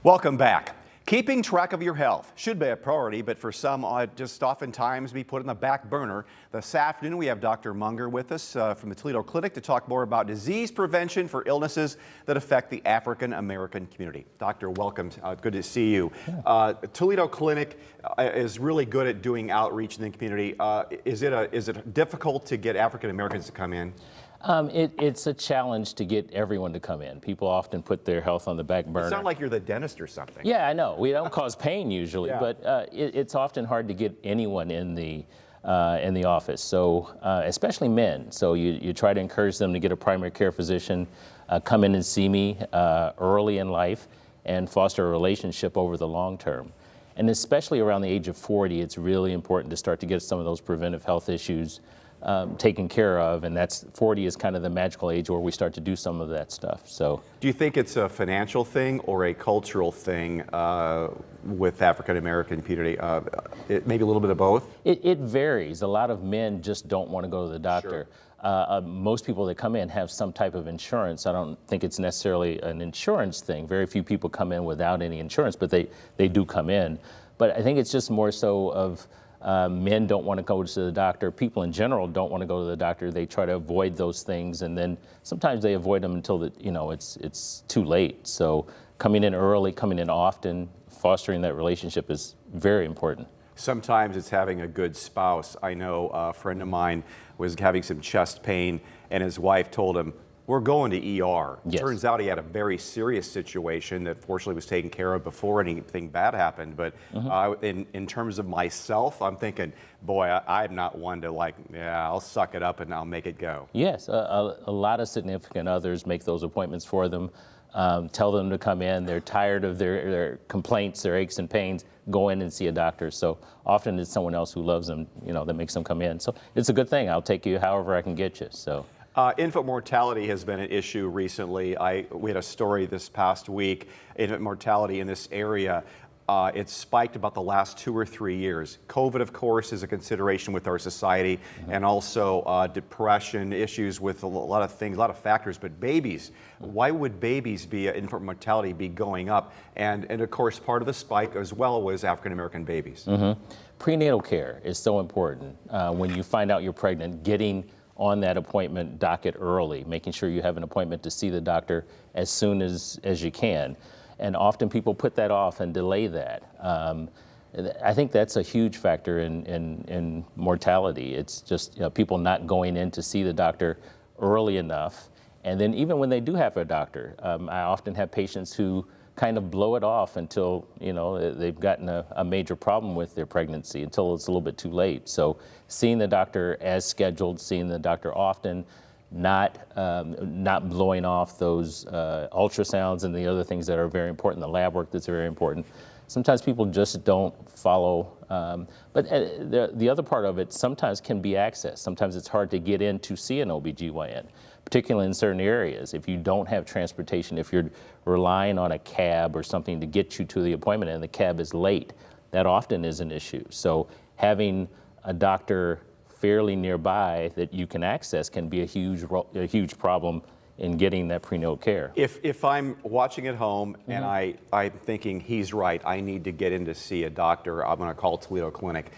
Welcome back. Keeping track of your health should be a priority, but for some, just oftentimes be put on the back burner. This afternoon, we have Dr. Monger with us from the Toledo Clinic to talk more about disease prevention for illnesses that affect the African American community. Doctor, welcome. Good to see you. Toledo Clinic is really good at doing outreach in the community. Is it difficult to get African Americans to come in? It's a challenge to get everyone to come in. People often put their health on the back burner. You sound like you're the dentist or something. Yeah, I know. We don't cause pain usually, Yeah. but it's often hard to get anyone in the office. So especially men. So you try to encourage them to get a primary care physician, come in and see me early in life, and foster a relationship over the long term. And especially around the age of 40, it's really important to start to get some of those preventive health issues taken care of, and 40 is kind of the magical age where we start to do some of that stuff. So, do you think it's a financial thing or a cultural thing with African American community? Maybe a little bit of both. It varies. A lot of men just don't want to go to the doctor. Sure. Most people that come in have some type of insurance. I don't think it's necessarily an insurance thing. Very few people come in without any insurance, but they do come in. But I think it's just more so of men don't want to go to the doctor. People in general don't want to go to the doctor. They try to avoid those things, and then sometimes they avoid them until it's too late. So coming in early, coming in often, fostering that relationship is very important. Sometimes it's having a good spouse. I know a friend of mine was having some chest pain, and his wife told him, "We're going to ER." Yes. Turns out he had a very serious situation that fortunately was taken care of before anything bad happened. But in terms of myself, I'm thinking, boy, I'm not one to I'll suck it up and I'll make it go. Yes, a lot of significant others make those appointments for them, tell them to come in. They're tired of their complaints, their aches and pains, go in and see a doctor. So often it's someone else who loves them, that makes them come in. So it's a good thing. I'll take you however I can get you. So. Infant mortality has been an issue recently. We had a story this past week. Infant mortality in this area, it's spiked about the last 2 or 3 years. COVID, of course, is a consideration with our society, and also depression, issues with a lot of things, a lot of factors. But babies, why would babies infant mortality be going up? And of course, part of the spike as well was African American babies. Prenatal care is so important. When you find out you're pregnant, getting on that appointment docket early, making sure you have an appointment to see the doctor as soon as you can. And often people put that off and delay that. I think that's a huge factor in mortality. It's just people not going in to see the doctor early enough. And then even when they do have a doctor, I often have patients who kind of blow it off until they've gotten a major problem with their pregnancy, until it's a little bit too late. So seeing the doctor as scheduled, seeing the doctor often, not blowing off those ultrasounds and the other things that are very important, the lab work that's very important. Sometimes people just don't follow. But the other part of it sometimes can be access. Sometimes it's hard to get in to see an OBGYN, particularly in certain areas. If you don't have transportation, if you're relying on a cab or something to get you to the appointment and the cab is late, that often is an issue. So having a doctor fairly nearby that you can access can be a huge problem in getting that prenatal care. If I'm watching at home and I'm thinking he's right, I need to get in to see a doctor, I'm going to call Toledo Clinic.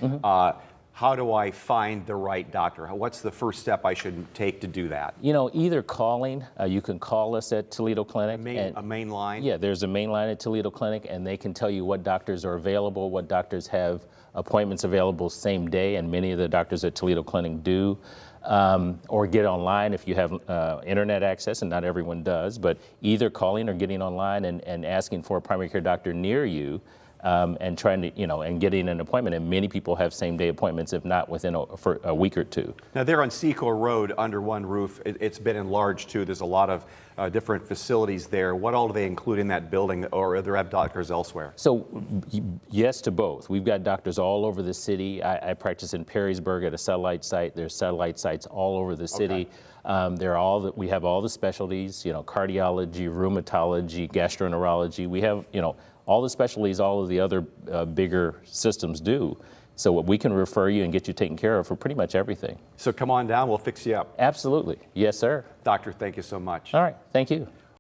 How do I find the right doctor? What's the first step I should take to do that? Either calling, you can call us at Toledo Clinic. A main line? Yeah, there's a main line at Toledo Clinic, and they can tell you what doctors are available, what doctors have appointments available same day, and many of the doctors at Toledo Clinic do. Or get online if you have internet access, and not everyone does, but either calling or getting online and asking for a primary care doctor near you, and trying to, and getting an appointment. And many people have same-day appointments, if not within a week or two. Now, they're on Secor Road under one roof. It's been enlarged, too. There's a lot of different facilities there. What all do they include in that building, or do they have doctors elsewhere? So, yes to both. We've got doctors all over the city. I practice in Perrysburg at a satellite site. There's satellite sites all over the city. Okay. We have all the specialties, cardiology, rheumatology, gastroenterology. We have, all the specialties all of the other bigger systems do. So we can refer you and get you taken care of for pretty much everything. So come on down, we'll fix you up. Absolutely. Yes, sir. Doctor, thank you so much. All right. Thank you.